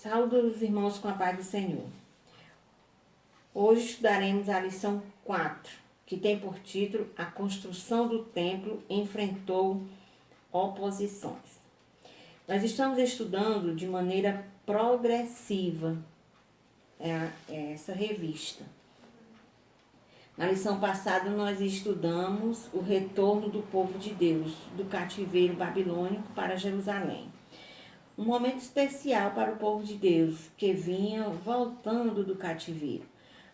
Saúde os irmãos com a paz do Senhor. Hoje estudaremos a lição 4, que tem por título A construção do templo enfrentou oposições. Nós estamos estudando de maneira progressiva essa revista. Na lição passada nós estudamos o retorno do povo de Deus do cativeiro babilônico para Jerusalém. Um momento especial para o povo de Deus que vinha voltando do cativeiro.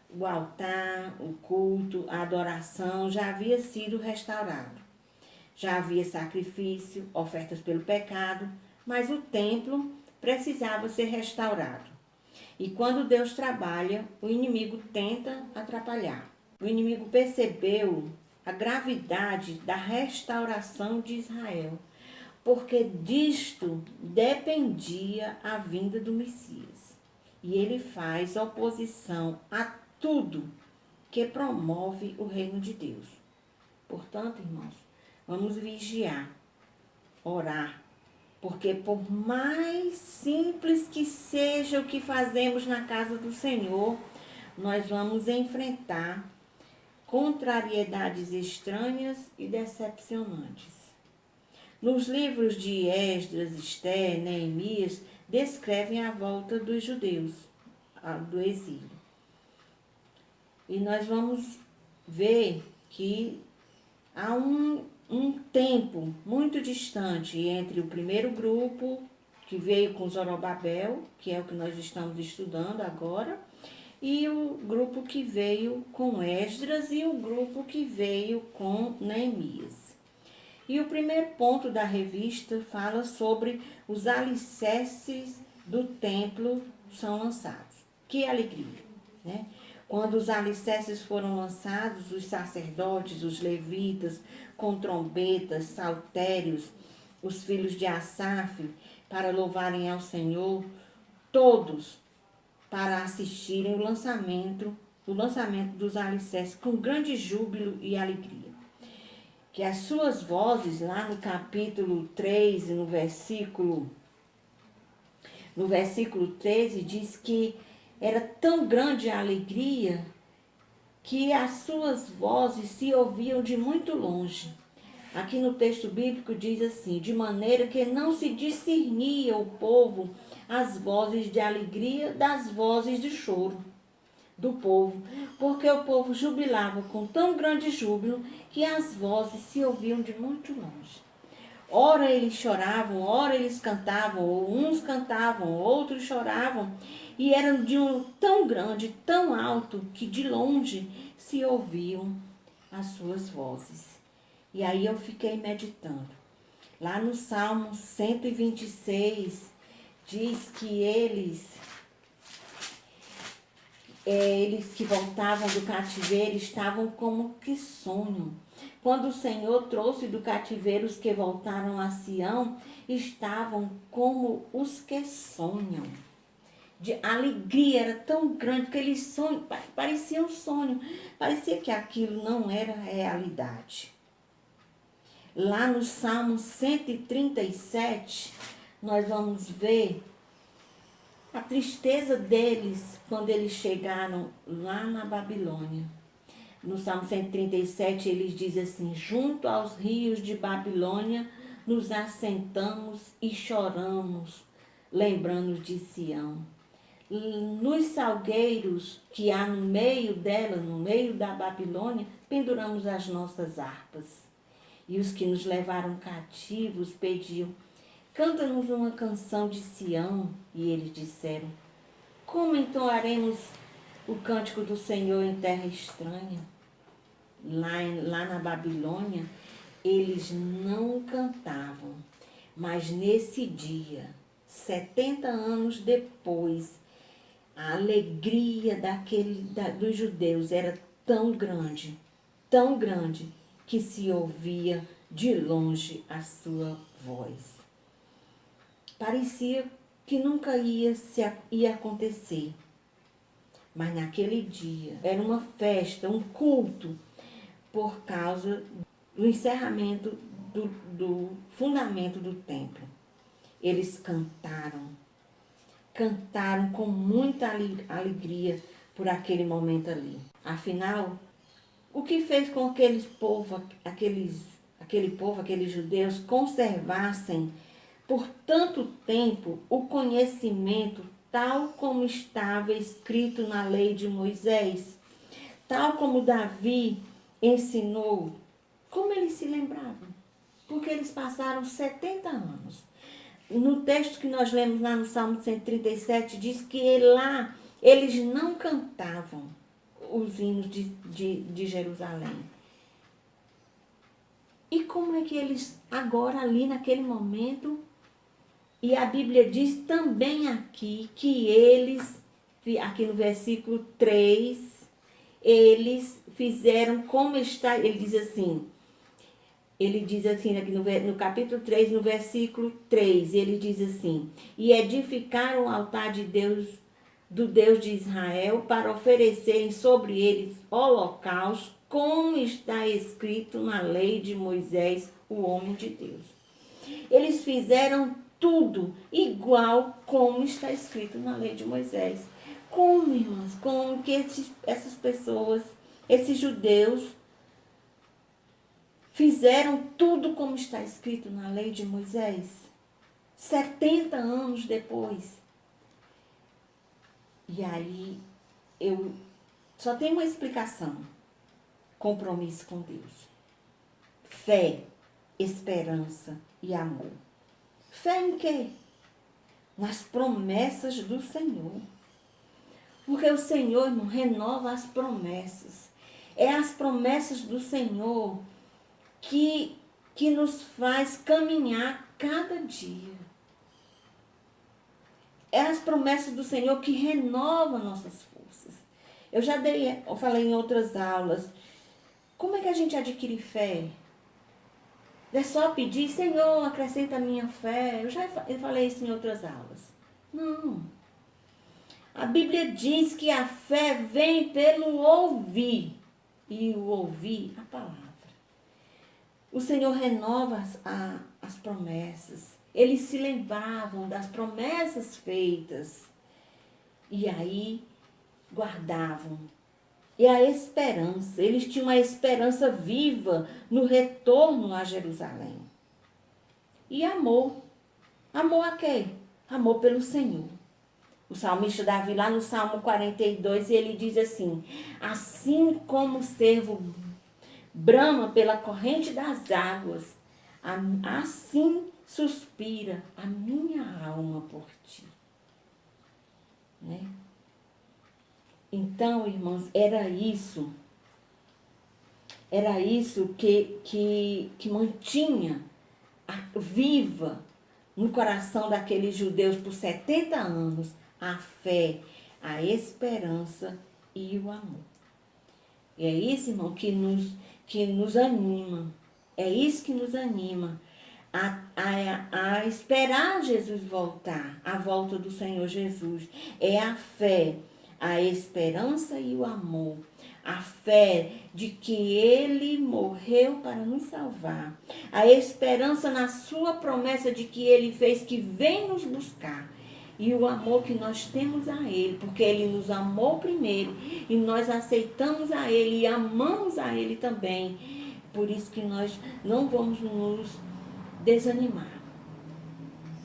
O altar, o culto, a adoração já havia sido restaurado. Já havia sacrifício, ofertas pelo pecado, mas o templo precisava ser restaurado. E quando Deus trabalha, o inimigo tenta atrapalhar. O inimigo percebeu a gravidade da restauração de Israel, porque disto dependia a vinda do Messias. E ele faz oposição a tudo que promove o reino de Deus. Portanto, irmãos, vamos vigiar, orar, porque por mais simples que seja o que fazemos na casa do Senhor, nós vamos enfrentar contrariedades estranhas e decepcionantes. Nos livros de Esdras, Esther, Neemias, descrevem a volta dos judeus do exílio. E nós vamos ver que há um tempo muito distante entre o primeiro grupo que veio com Zorobabel, que é o que nós estamos estudando agora, e o grupo que veio com Esdras e o grupo que veio com Neemias. E o primeiro ponto da revista fala sobre os alicerces do templo são lançados. Que alegria, né? Quando os alicerces foram lançados, os sacerdotes, os levitas, com trombetas, saltérios, os filhos de Asaf, para louvarem ao Senhor, todos para assistirem o lançamento dos alicerces com grande júbilo e alegria. Que as suas vozes, lá no capítulo 3, no versículo 13, diz que era tão grande a alegria que as suas vozes se ouviam de muito longe. Aqui no texto bíblico diz assim, de maneira que não se discernia o povo as vozes de alegria das vozes de choro do povo, porque o povo jubilava com tão grande júbilo que as vozes se ouviam de muito longe. Ora eles choravam, ora eles cantavam, ou uns cantavam, outros choravam, e eram de um tão grande, tão alto, que de longe se ouviam as suas vozes. E aí eu fiquei meditando. Lá no Salmo 126, diz que eles que voltavam do cativeiro estavam como que sonham. Quando o Senhor trouxe do cativeiro os que voltaram a Sião, estavam como os que sonham. De alegria era tão grande que eles sonham, parecia um sonho, parecia que aquilo não era realidade. Lá no Salmo 137, nós vamos ver a tristeza deles quando eles chegaram lá na Babilônia. No Salmo 137, eles dizem assim, junto aos rios de Babilônia, nos assentamos e choramos, lembrando de Sião. Nos salgueiros que há no meio dela, no meio da Babilônia, penduramos as nossas harpas. E os que nos levaram cativos pediam, canta-nos uma canção de Sião. E eles disseram, como entoaremos o cântico do Senhor em terra estranha? Lá na Babilônia, eles não cantavam. Mas nesse dia, 70 anos depois, a alegria dos judeus era tão grande, que se ouvia de longe a sua voz. Parecia que nunca ia acontecer. Mas naquele dia era uma festa, um culto, por causa do encerramento do fundamento do templo. Eles cantaram cantaram com muita alegria por aquele momento ali. Afinal, o que fez com que aqueles judeus conservassem por tanto tempo o conhecimento tal como estava escrito na lei de Moisés, tal como Davi ensinou? Como eles se lembravam? Porque eles passaram 70 anos. No texto que nós lemos lá no Salmo 137, diz que lá eles não cantavam os hinos de Jerusalém. E como é que eles, agora ali naquele momento, e a Bíblia diz também aqui que eles, aqui no versículo 3, eles fizeram como está, ele diz assim aqui no capítulo 3, no versículo 3, ele diz assim: e edificaram o altar de Deus, do Deus de Israel, para oferecerem sobre eles holocaustos, como está escrito na lei de Moisés, o homem de Deus. Eles fizeram tudo igual como está escrito na lei de Moisés. Como, irmãos? Como que essas pessoas, esses judeus, fizeram tudo como está escrito na lei de Moisés? 70 anos depois. E aí, eu só tenho uma explicação: compromisso com Deus. Fé, esperança e amor. Fé em quê? Nas promessas do Senhor. Porque o Senhor, irmão, renova as promessas. É as promessas do Senhor que nos faz caminhar cada dia. É as promessas do Senhor que renovam nossas forças. Eu falei em outras aulas, como é que a gente adquire fé? É só pedir: Senhor, acrescenta a minha fé. Eu falei isso em outras aulas. Não. A Bíblia diz que a fé vem pelo ouvir. E o ouvir, a palavra. O Senhor renova as promessas. Eles se lembravam das promessas feitas. E aí guardavam. E a esperança. Eles tinham uma esperança viva no retorno a Jerusalém. E amor. Amor a quê? Amor pelo Senhor. O salmista Davi, lá no Salmo 42, ele diz assim: assim como o servo brama pela corrente das águas, assim suspira a minha alma por ti. Né? Então, irmãos, era isso que mantinha viva no coração daqueles judeus por 70 anos a fé, a esperança e o amor. E é isso, irmão, que nos anima. É isso que nos anima a esperar Jesus voltar, a volta do Senhor Jesus. É a fé, a esperança e o amor. A fé de que Ele morreu para nos salvar. A esperança na sua promessa de que Ele fez, que vem nos buscar. E o amor que nós temos a Ele, porque Ele nos amou primeiro e nós aceitamos a Ele e amamos a Ele também. Por isso que nós não vamos nos desanimar.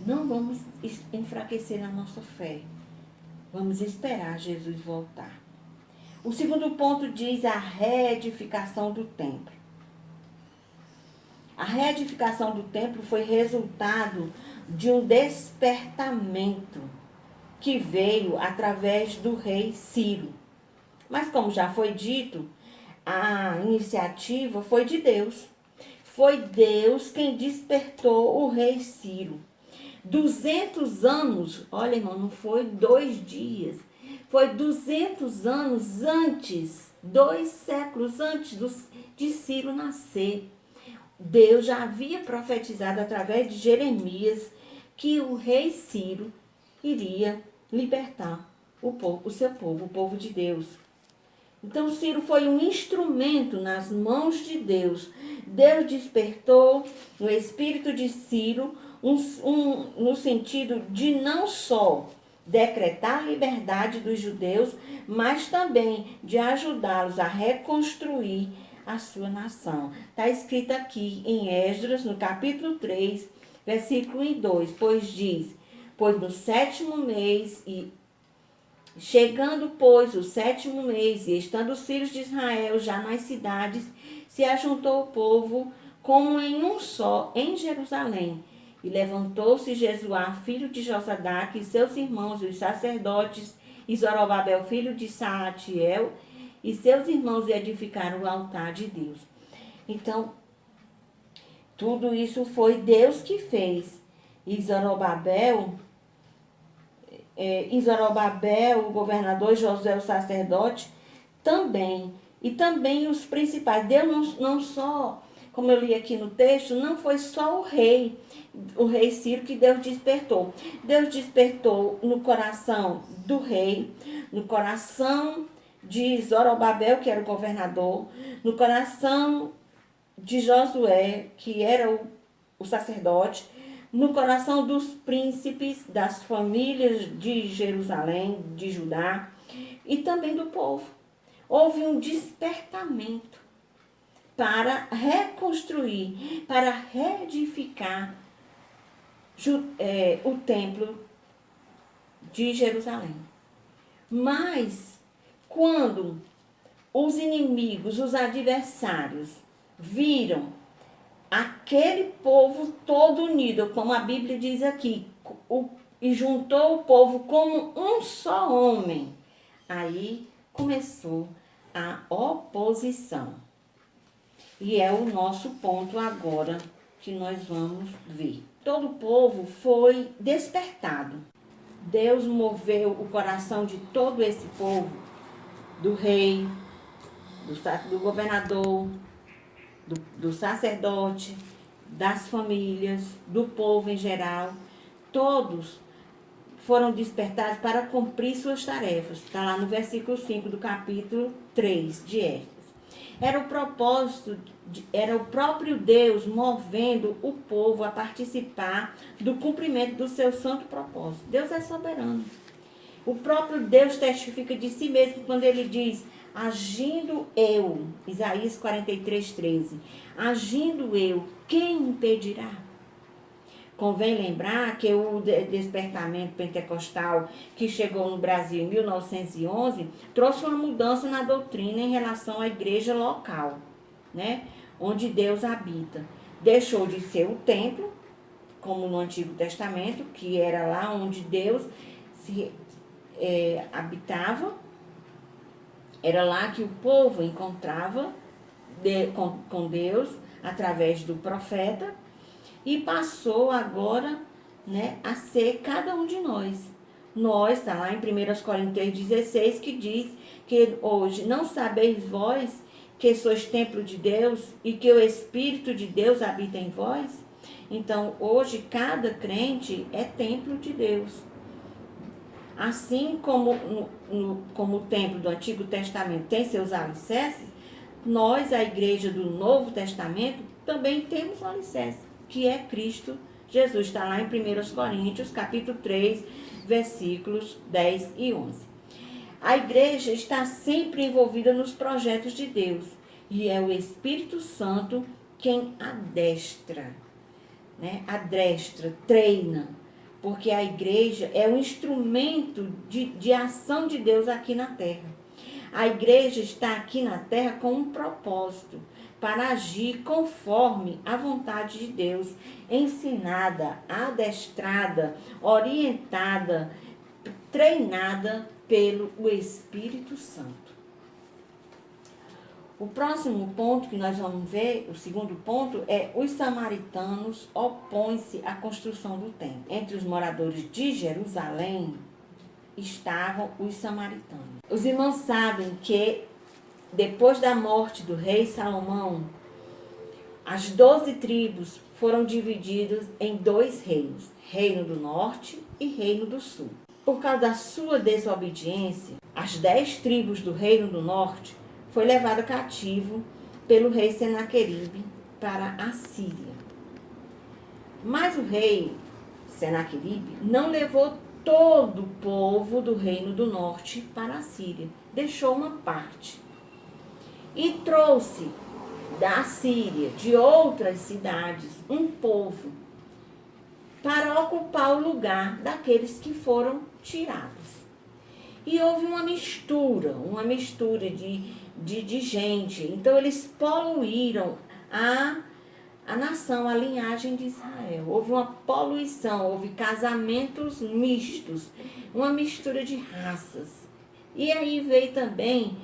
Não vamos enfraquecer a nossa fé. Vamos esperar Jesus voltar. O segundo ponto diz a reedificação do templo. A reedificação do templo foi resultado de um despertamento que veio através do rei Ciro. Mas, como já foi dito, a iniciativa foi de Deus. Foi Deus quem despertou o rei Ciro. 200 anos, olha, irmão, não foi 2 dias. Foi 200 anos antes, 2 séculos antes de Ciro nascer. Deus já havia profetizado através de Jeremias que o rei Ciro iria libertar o seu povo, o povo de Deus. Então, Ciro foi um instrumento nas mãos de Deus. Deus despertou no espírito de Ciro no sentido de não só decretar a liberdade dos judeus, mas também de ajudá-los a reconstruir a sua nação. Está escrito aqui em Esdras, no capítulo 3, versículo 1 e 2, pois diz, pois no 7º mês, e chegando, pois, o 7º mês, e estando os filhos de Israel já nas cidades, se ajuntou o povo como em um só em Jerusalém. E levantou-se Jesuá, filho de Josadaque, e seus irmãos, os sacerdotes, e Zorobabel, filho de Saatiel, e seus irmãos edificaram o altar de Deus. Então, tudo isso foi Deus que fez. E Zorobabel, o governador, e Josué, o sacerdote, também. E também os principais. Deus não só, como eu li aqui no texto, não foi só o rei Ciro que Deus despertou. Deus despertou no coração do rei, no coração de Zorobabel, que era o governador, no coração de Josué, que era o sacerdote, no coração dos príncipes, das famílias de Jerusalém, de Judá, e também do povo. Houve um despertamento para reconstruir, para reedificar o templo de Jerusalém. Mas, quando os inimigos, os adversários, viram aquele povo todo unido, como a Bíblia diz aqui, e juntou o povo como um só homem, aí começou a oposição. E é o nosso ponto agora que nós vamos ver. Todo o povo foi despertado. Deus moveu o coração de todo esse povo, do rei, do governador, do sacerdote, das famílias, do povo em geral. Todos foram despertados para cumprir suas tarefas. Está lá no versículo 5 do capítulo 3 de Esdras. Era o propósito, era o próprio Deus movendo o povo a participar do cumprimento do seu santo propósito. Deus é soberano. O próprio Deus testifica de si mesmo quando ele diz, agindo eu, Isaías 43:13, agindo eu, quem impedirá? Convém lembrar que o despertamento pentecostal que chegou no Brasil em 1911 trouxe uma mudança na doutrina em relação à igreja local, né? Onde Deus habita. Deixou de ser o templo, como no Antigo Testamento, que era lá onde Deus habitava. Era lá que o povo encontrava com Deus através do profeta. E passou agora, né, a ser cada um de nós. Nós, está lá em 1 Coríntios 16, que diz que hoje não sabeis vós que sois templo de Deus e que o Espírito de Deus habita em vós? Então, hoje, cada crente é templo de Deus. Assim como o templo do Antigo Testamento tem seus alicerces, nós, a igreja do Novo Testamento, também temos um alicerce, que é Cristo Jesus. Está lá em 1 Coríntios, capítulo 3, versículos 10 e 11. A igreja está sempre envolvida nos projetos de Deus. E é o Espírito Santo quem adestra, né? Adestra, treina. Porque a igreja é um instrumento de ação de Deus aqui na terra. A igreja está aqui na terra com um propósito, para agir conforme a vontade de Deus, ensinada, adestrada, orientada, treinada pelo Espírito Santo. O próximo ponto que nós vamos ver, o segundo ponto, é os samaritanos opõem-se à construção do templo. Entre os moradores de Jerusalém estavam os samaritanos. Os irmãos sabem que depois da morte do rei Salomão, as 12 tribos foram divididas em 2 reinos, Reino do Norte e Reino do Sul. Por causa da sua desobediência, as 10 tribos do Reino do Norte foi levado cativo pelo rei Senaqueribe para a Síria. Mas o rei Senaqueribe não levou todo o povo do reino do norte para a Síria. Deixou uma parte. E trouxe da Síria, de outras cidades, um povo para ocupar o lugar daqueles que foram tirados. E houve uma mistura de gente. Então, eles poluíram a nação, a linhagem de Israel. Houve uma poluição, houve casamentos mistos, uma mistura de raças. E aí veio também,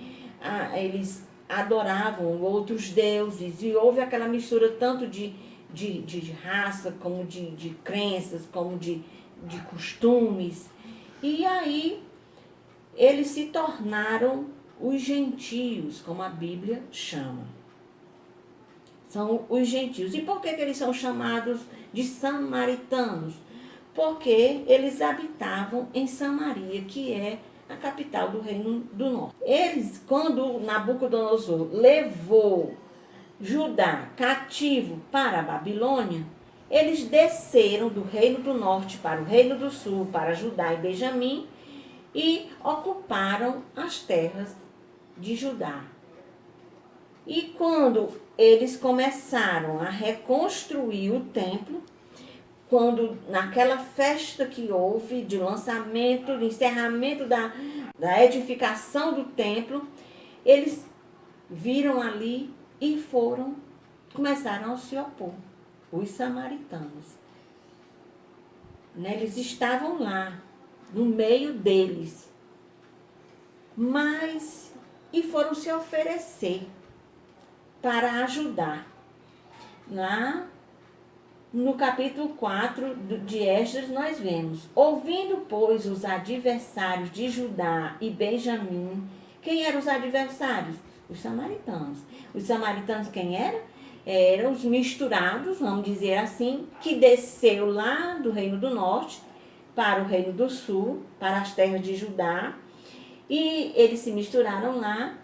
eles adoravam outros deuses, e houve aquela mistura tanto de raça, como de crenças, como de costumes. E aí eles se tornaram os gentios, como a Bíblia chama. São os gentios. E por que eles são chamados de samaritanos? Porque eles habitavam em Samaria, que é a capital do Reino do Norte. Eles, quando Nabucodonosor levou Judá cativo para a Babilônia, eles desceram do Reino do Norte para o Reino do Sul, para Judá e Benjamim, e ocuparam as terras de Judá. E quando eles começaram a reconstruir o templo, quando naquela festa que houve de lançamento, de encerramento da edificação do templo, eles viram ali e começaram a se opor, os samaritanos. Eles estavam lá, no meio deles, e foram se oferecer para ajudar. Lá no capítulo 4 de Esdras nós vemos: ouvindo, pois, os adversários de Judá e Benjamim. Quem eram os adversários? Os samaritanos. Os samaritanos quem eram? Eram os misturados, vamos dizer assim, que desceu lá do Reino do Norte para o Reino do Sul, para as terras de Judá, e eles se misturaram lá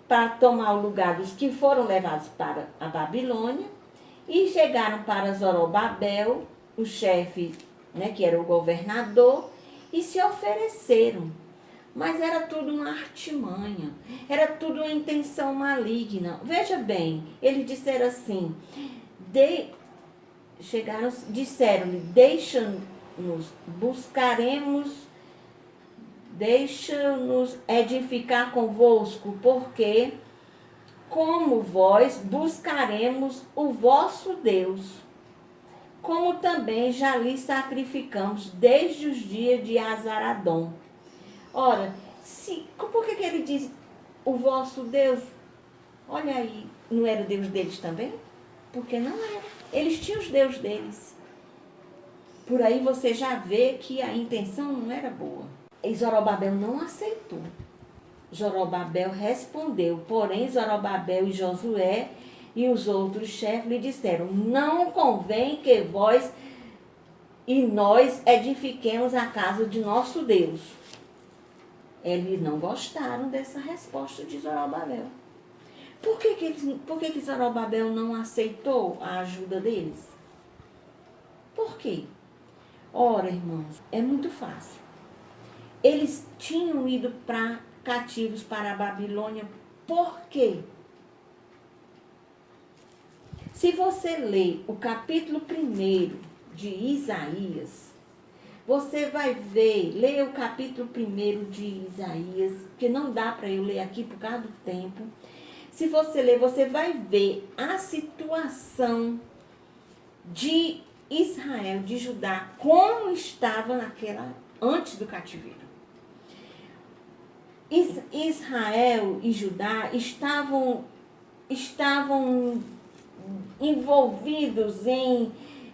para tomar o lugar dos que foram levados para a Babilônia, e chegaram para Zorobabel, o chefe, que era o governador, e se ofereceram. Mas era tudo uma artimanha, era tudo uma intenção maligna. Veja bem, eles disseram assim, disseram-lhe: deixa-nos, deixa-nos edificar convosco, porque como vós buscaremos o vosso Deus, como também já lhe sacrificamos desde os dias de Azaradom. Ora, por que ele diz o vosso Deus? Olha aí, não era o Deus deles também? Porque não era. Eles tinham os deuses deles. Por aí você já vê que a intenção não era boa. E Zorobabel não aceitou. Zorobabel respondeu, porém Zorobabel e Josué e os outros chefes lhe disseram: não convém que vós e nós edifiquemos a casa de nosso Deus. Eles não gostaram dessa resposta de Zorobabel. Por que Zorobabel não aceitou a ajuda deles? Por quê? Ora, irmãos, é muito fácil. Eles tinham ido cativos para a Babilônia. Por quê? Se você ler o capítulo 1 de Isaías, você vai ver, leia o capítulo 1 de Isaías, que não dá para eu ler aqui por causa do tempo. Se você ler, você vai ver a situação de Israel, de Judá, como estava antes do cativeiro. Israel e Judá estavam envolvidos em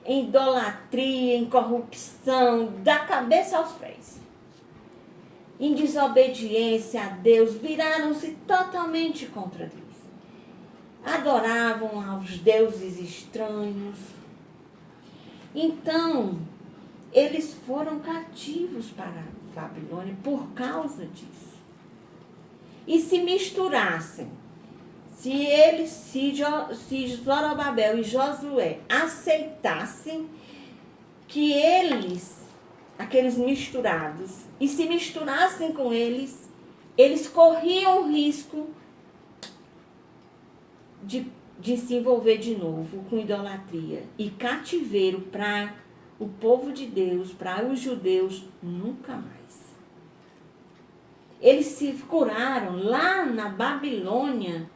idolatria, em corrupção, da cabeça aos pés. Em desobediência a Deus, viraram-se totalmente contra Deus. Adoravam aos deuses estranhos. Então, eles foram cativos para a Babilônia por causa disso. E se misturassem, se Zorobabel e Josué aceitassem que eles aqueles misturados, e se misturassem com eles, eles corriam o risco de se envolver de novo com idolatria. E cativeiro para o povo de Deus, para os judeus, nunca mais. Eles se curaram lá na Babilônia.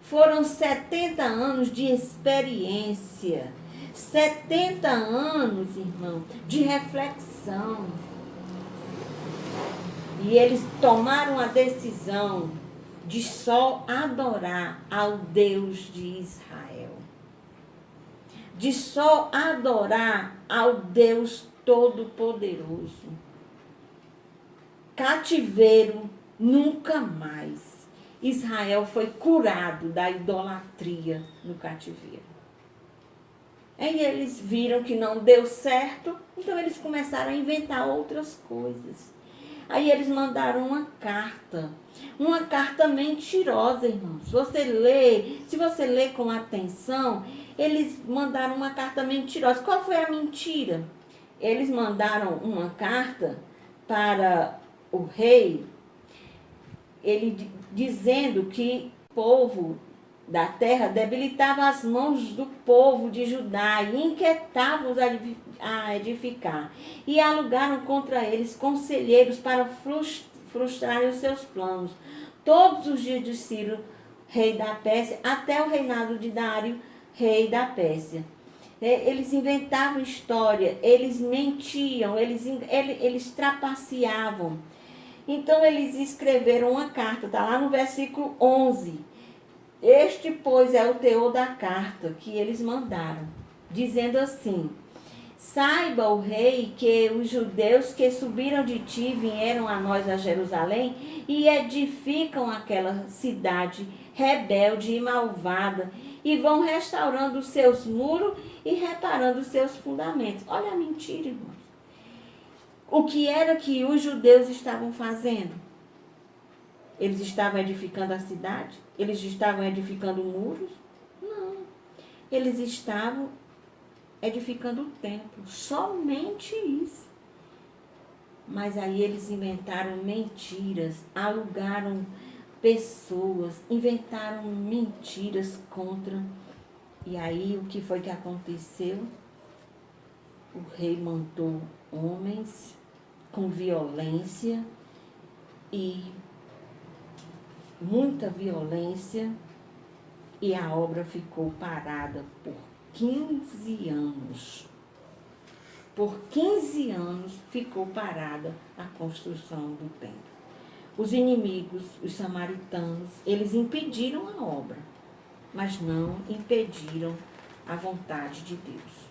Foram 70 anos de experiência. 70 anos, irmão, de reflexão. E eles tomaram a decisão de só adorar ao Deus de Israel. De só adorar ao Deus Todo-Poderoso. Cativeiro, nunca mais. Israel foi curado da idolatria no cativeiro. Aí eles viram que não deu certo, então eles começaram a inventar outras coisas. Aí eles mandaram uma carta mentirosa, irmãos. Se você lê com atenção, eles mandaram uma carta mentirosa. Qual foi a mentira? Eles mandaram uma carta para o rei, ele dizendo que o povo da terra debilitava as mãos do povo de Judá e inquietava-os a edificar. E alugaram contra eles conselheiros para frustrarem os seus planos. Todos os dias de Ciro, rei da Pérsia, até o reinado de Dário, rei da Pérsia. Eles inventavam história, eles mentiam, eles trapaceavam. Então eles escreveram uma carta, está lá no versículo 11. Este, pois, é o teor da carta que eles mandaram, dizendo assim: saiba o rei que os judeus que subiram de ti vieram a nós a Jerusalém e edificam aquela cidade rebelde e malvada e vão restaurando os seus muros e reparando os seus fundamentos. Olha a mentira, irmãos. O que era que os judeus estavam fazendo? Eles estavam edificando a cidade? Eles estavam edificando muros? Não. Eles estavam edificando o templo. Somente isso. Mas aí eles inventaram mentiras, alugaram pessoas, inventaram mentiras contra. E aí o que foi que aconteceu? O rei mandou homens com violência e muita violência, e a obra ficou parada por 15 anos. Por 15 anos ficou parada a construção do templo. Os inimigos, os samaritanos, eles impediram a obra, mas não impediram a vontade de Deus.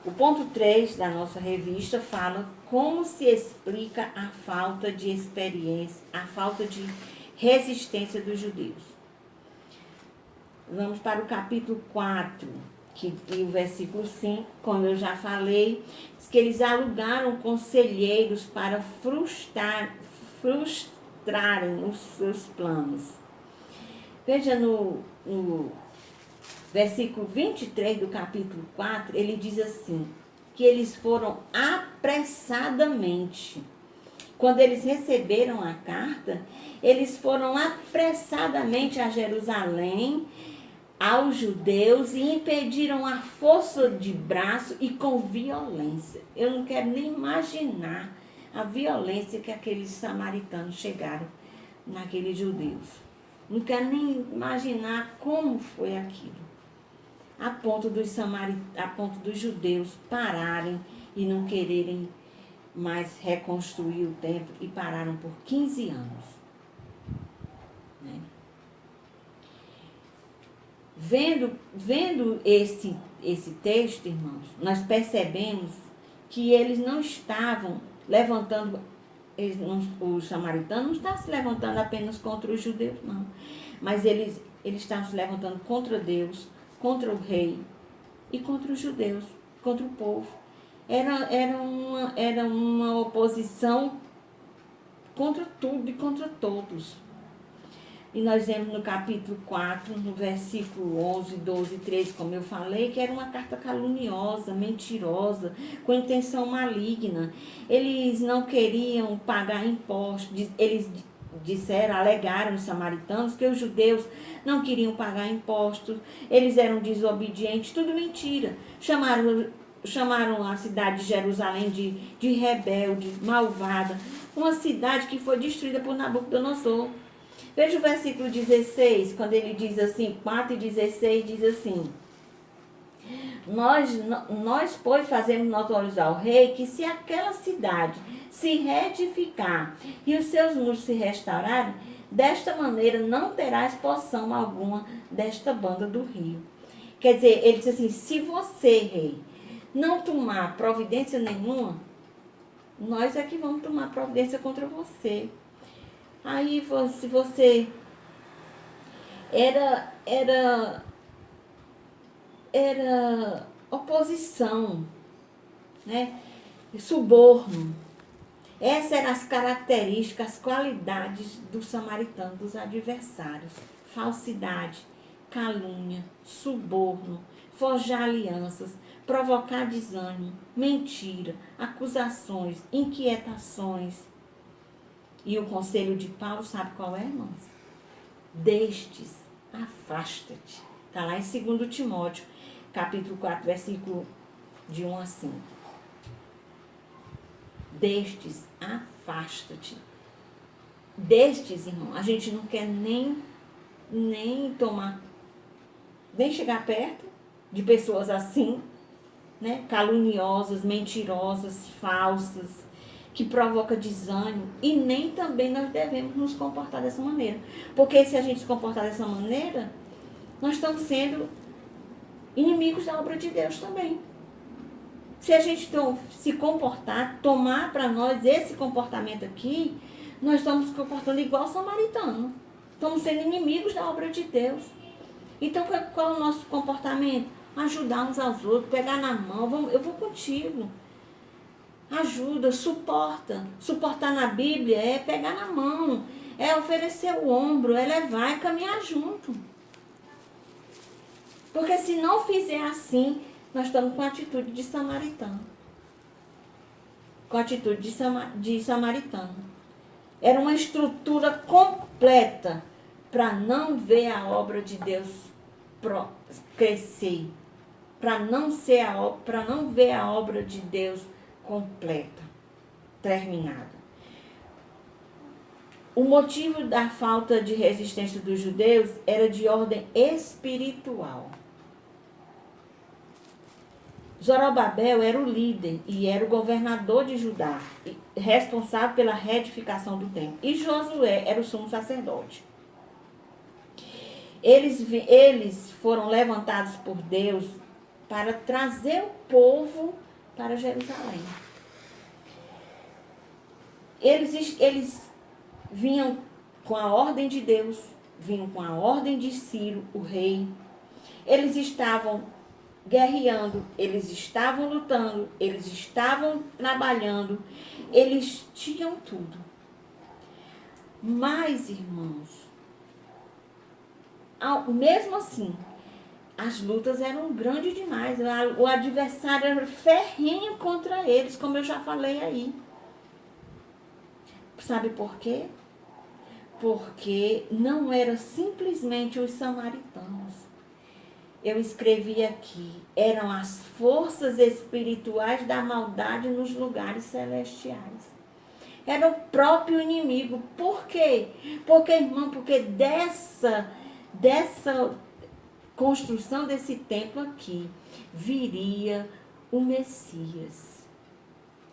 O ponto 3 da nossa revista fala como se explica a falta de experiência, a falta de resistência dos judeus. Vamos para o capítulo 4, e o versículo 5, como eu já falei, diz que eles alugaram conselheiros para frustrarem os seus planos. Veja no versículo 23 do capítulo 4, ele diz assim, que eles foram apressadamente. Quando eles receberam a carta, eles foram apressadamente a Jerusalém, aos judeus, e impediram a força de braço e com violência. Eu não quero nem imaginar a violência que aqueles samaritanos chegaram naqueles judeus. Não quero nem imaginar como foi aquilo. A ponto dos judeus pararem e não quererem mais reconstruir o templo, e pararam por 15 anos. Né? Vendo esse texto, irmãos, nós percebemos que eles não estavam levantando, os samaritanos não estavam se levantando apenas contra os judeus, não. Mas eles estavam se levantando contra Deus, contra o rei e contra os judeus, contra o povo. Era uma oposição contra tudo e contra todos. E nós vemos no capítulo 4, no versículo 11, 12 e 13, como eu falei, que era uma carta caluniosa, mentirosa, com intenção maligna. Eles não queriam pagar impostos. Eles disseram, alegaram os samaritanos que os judeus não queriam pagar impostos. Eles eram desobedientes, tudo mentira. Chamaram a cidade de Jerusalém de rebelde, malvada. Uma cidade que foi destruída por Nabucodonosor. Veja o versículo 16, quando ele diz assim, 4 e 16, diz assim: Nós, pois, fazemos notórios ao rei que se aquela cidade se reedificar e os seus muros se restaurarem, desta maneira não terá exposição alguma desta banda do rio. Quer dizer, ele diz assim, se você, rei, não tomar providência nenhuma, nós é que vamos tomar providência contra você. Aí, se você era oposição, né? Suborno. Essas eram as características, as qualidades do samaritano, dos adversários. Falsidade, calúnia, suborno, forjar alianças, provocar desânimo, mentira, acusações, inquietações. E o conselho de Paulo, sabe qual é, irmãos? Destes, afasta-te. Está lá em 2 Timóteo, capítulo 4, versículo de 1 a 5. Destes, afasta-te. Destes, irmão, a gente não quer nem chegar perto de pessoas assim, né? Caluniosas, mentirosas, falsas, que provoca desânimo, e nem também nós devemos nos comportar dessa maneira. Porque se a gente se comportar dessa maneira, nós estamos sendo inimigos da obra de Deus também. Se a gente se comportar, tomar para nós esse comportamento aqui, nós estamos se comportando igual samaritano. Estamos sendo inimigos da obra de Deus. Então, qual é o nosso comportamento? Ajudar uns aos outros, pegar na mão, eu vou contigo. Ajuda, suporta. Suportar na Bíblia é pegar na mão, é oferecer o ombro, é levar, é caminhar junto. Porque se não fizer assim, nós estamos com a atitude de samaritano. Com a atitude de samaritano. Era uma estrutura completa para não ver a obra de Deus crescer. Para não ver a obra de Deus completa, terminada. O motivo da falta de resistência dos judeus era de ordem espiritual. Zorobabel era o líder e era o governador de Judá, responsável pela reedificação do templo. E Josué era o sumo sacerdote. Eles foram levantados por Deus para trazer o povo para Jerusalém. Eles vinham com a ordem de Deus, vinham com a ordem de Ciro, o rei. Eles estavam guerreando, eles estavam lutando, eles estavam trabalhando, eles tinham tudo. Mas, irmãos, mesmo assim, as lutas eram grandes demais. O adversário era ferrenho contra eles, como eu já falei aí. Sabe por quê? Porque não era simplesmente os samaritanos. Eu escrevi aqui, eram as forças espirituais da maldade nos lugares celestiais. Era o próprio inimigo. Por quê? Porque dessa construção desse templo aqui, viria o Messias.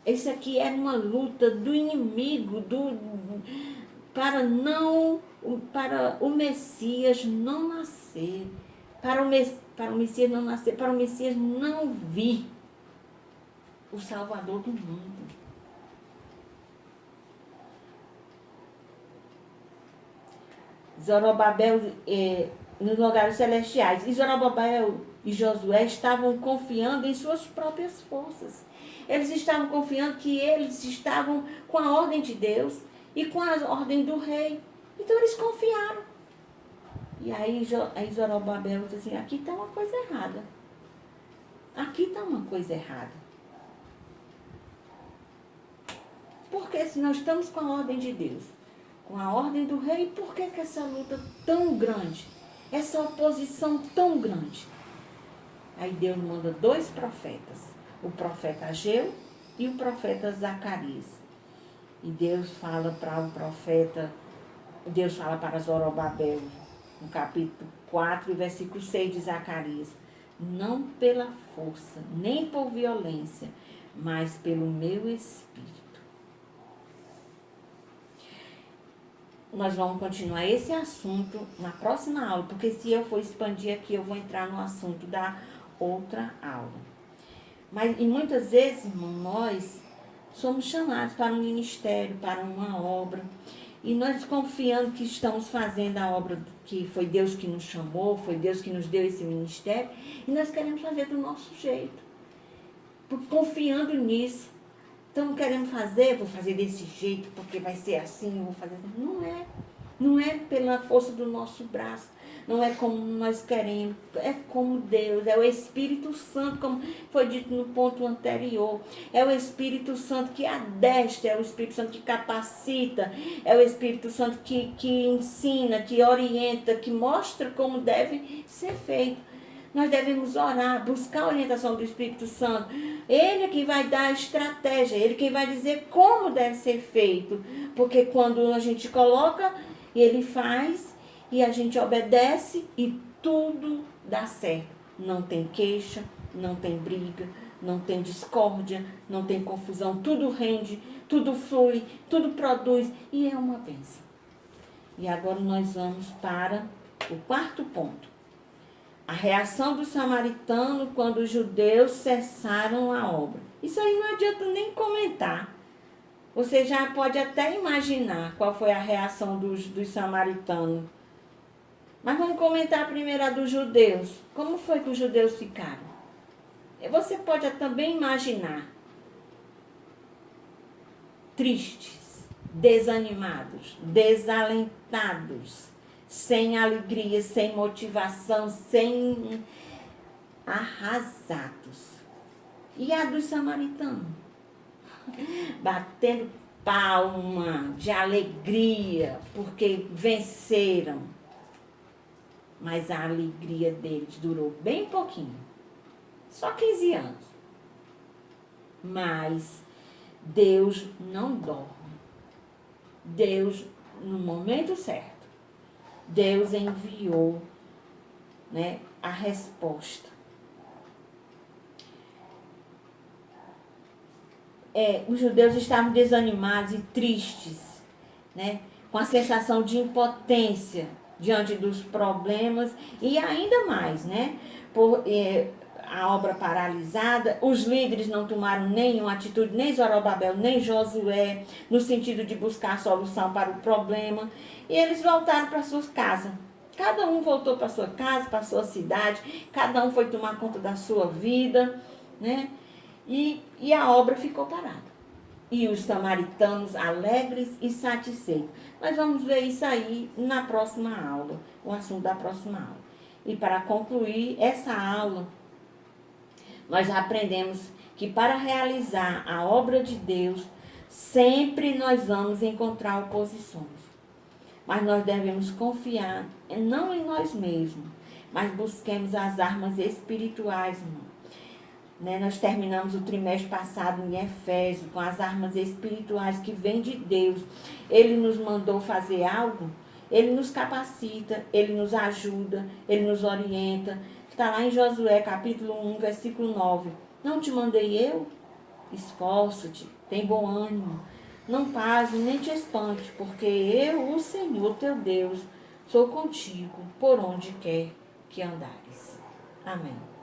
Esse aqui era uma luta do inimigo, para o Messias não nascer, para o Messias não nascer, para o Messias não vir, o Salvador do mundo. Zorobabel nos lugares celestiais. E Zorobabel e Josué estavam confiando em suas próprias forças. Eles estavam confiando que eles estavam com a ordem de Deus e com a ordem do rei. Então eles confiaram. E aí Zorobabel disse assim, aqui está uma coisa errada. Aqui está uma coisa errada. Porque se nós estamos com a ordem de Deus, com a ordem do rei, por que essa luta tão grande? Essa oposição tão grande? Aí Deus manda 2 profetas, o profeta Ageu e o profeta Zacarias. E Deus fala para o profeta, Deus fala para Zorobabel, no capítulo 4, versículo 6 de Zacarias, não pela força, nem por violência, mas pelo meu Espírito. Nós vamos continuar esse assunto na próxima aula, porque se eu for expandir aqui, eu vou entrar no assunto da outra aula. Mas, e muitas vezes, irmão, nós somos chamados para um ministério, para uma obra, e nós confiando que estamos fazendo a obra, que foi Deus que nos chamou, foi Deus que nos deu esse ministério, e nós queremos fazer do nosso jeito, confiando nisso. Então, queremos fazer, vou fazer desse jeito, porque vai ser assim, eu vou fazer. Não é pela força do nosso braço, não é como nós queremos, é como Deus, é o Espírito Santo, como foi dito no ponto anterior. É o Espírito Santo que adestra, é o Espírito Santo que capacita, é o Espírito Santo que ensina, que orienta, que mostra como deve ser feito. Nós devemos orar, buscar a orientação do Espírito Santo. Ele é que vai dar a estratégia, ele que vai dizer como deve ser feito. Porque quando a gente coloca, ele faz e a gente obedece e tudo dá certo. Não tem queixa, não tem briga, não tem discórdia, não tem confusão. Tudo rende, tudo flui, tudo produz e é uma bênção. E agora nós vamos para o 4º ponto. A reação dos samaritanos quando os judeus cessaram a obra. Isso aí não adianta nem comentar. Você já pode até imaginar qual foi a reação dos samaritanos. Mas vamos comentar primeiro a dos judeus. Como foi que os judeus ficaram? Você pode também imaginar. Tristes, desanimados, desalentados, sem alegria, sem motivação, sem arrasados. E a dos samaritanos? Batendo palma de alegria, porque venceram. Mas a alegria deles durou bem pouquinho. Só 15 anos. Mas Deus não dorme. Deus, no momento certo, Deus enviou, né, a resposta. Os judeus estavam desanimados e tristes, né, com a sensação de impotência diante dos problemas e ainda mais, né, por a obra paralisada. Os líderes não tomaram nenhuma atitude, nem Zorobabel, nem Josué, no sentido de buscar solução para o problema. E eles voltaram para suas casas. Cada um voltou para sua casa, para sua cidade. Cada um foi tomar conta da sua vida, né? E a obra ficou parada. E os samaritanos alegres e satisfeitos. Nós vamos ver isso aí na próxima aula, o assunto da próxima aula. E para concluir essa aula, nós aprendemos que para realizar a obra de Deus, sempre nós vamos encontrar oposições. Mas nós devemos confiar, não em nós mesmos, mas busquemos as armas espirituais, irmão. Né? Nós terminamos o trimestre passado em Efésios, com as armas espirituais que vêm de Deus. Ele nos mandou fazer algo, ele nos capacita, ele nos ajuda, ele nos orienta. Está lá em Josué, capítulo 1, versículo 9. Não te mandei eu? Esforça-te, tem bom ânimo. Não pasme nem te espante, porque eu, o Senhor teu Deus, sou contigo por onde quer que andares. Amém.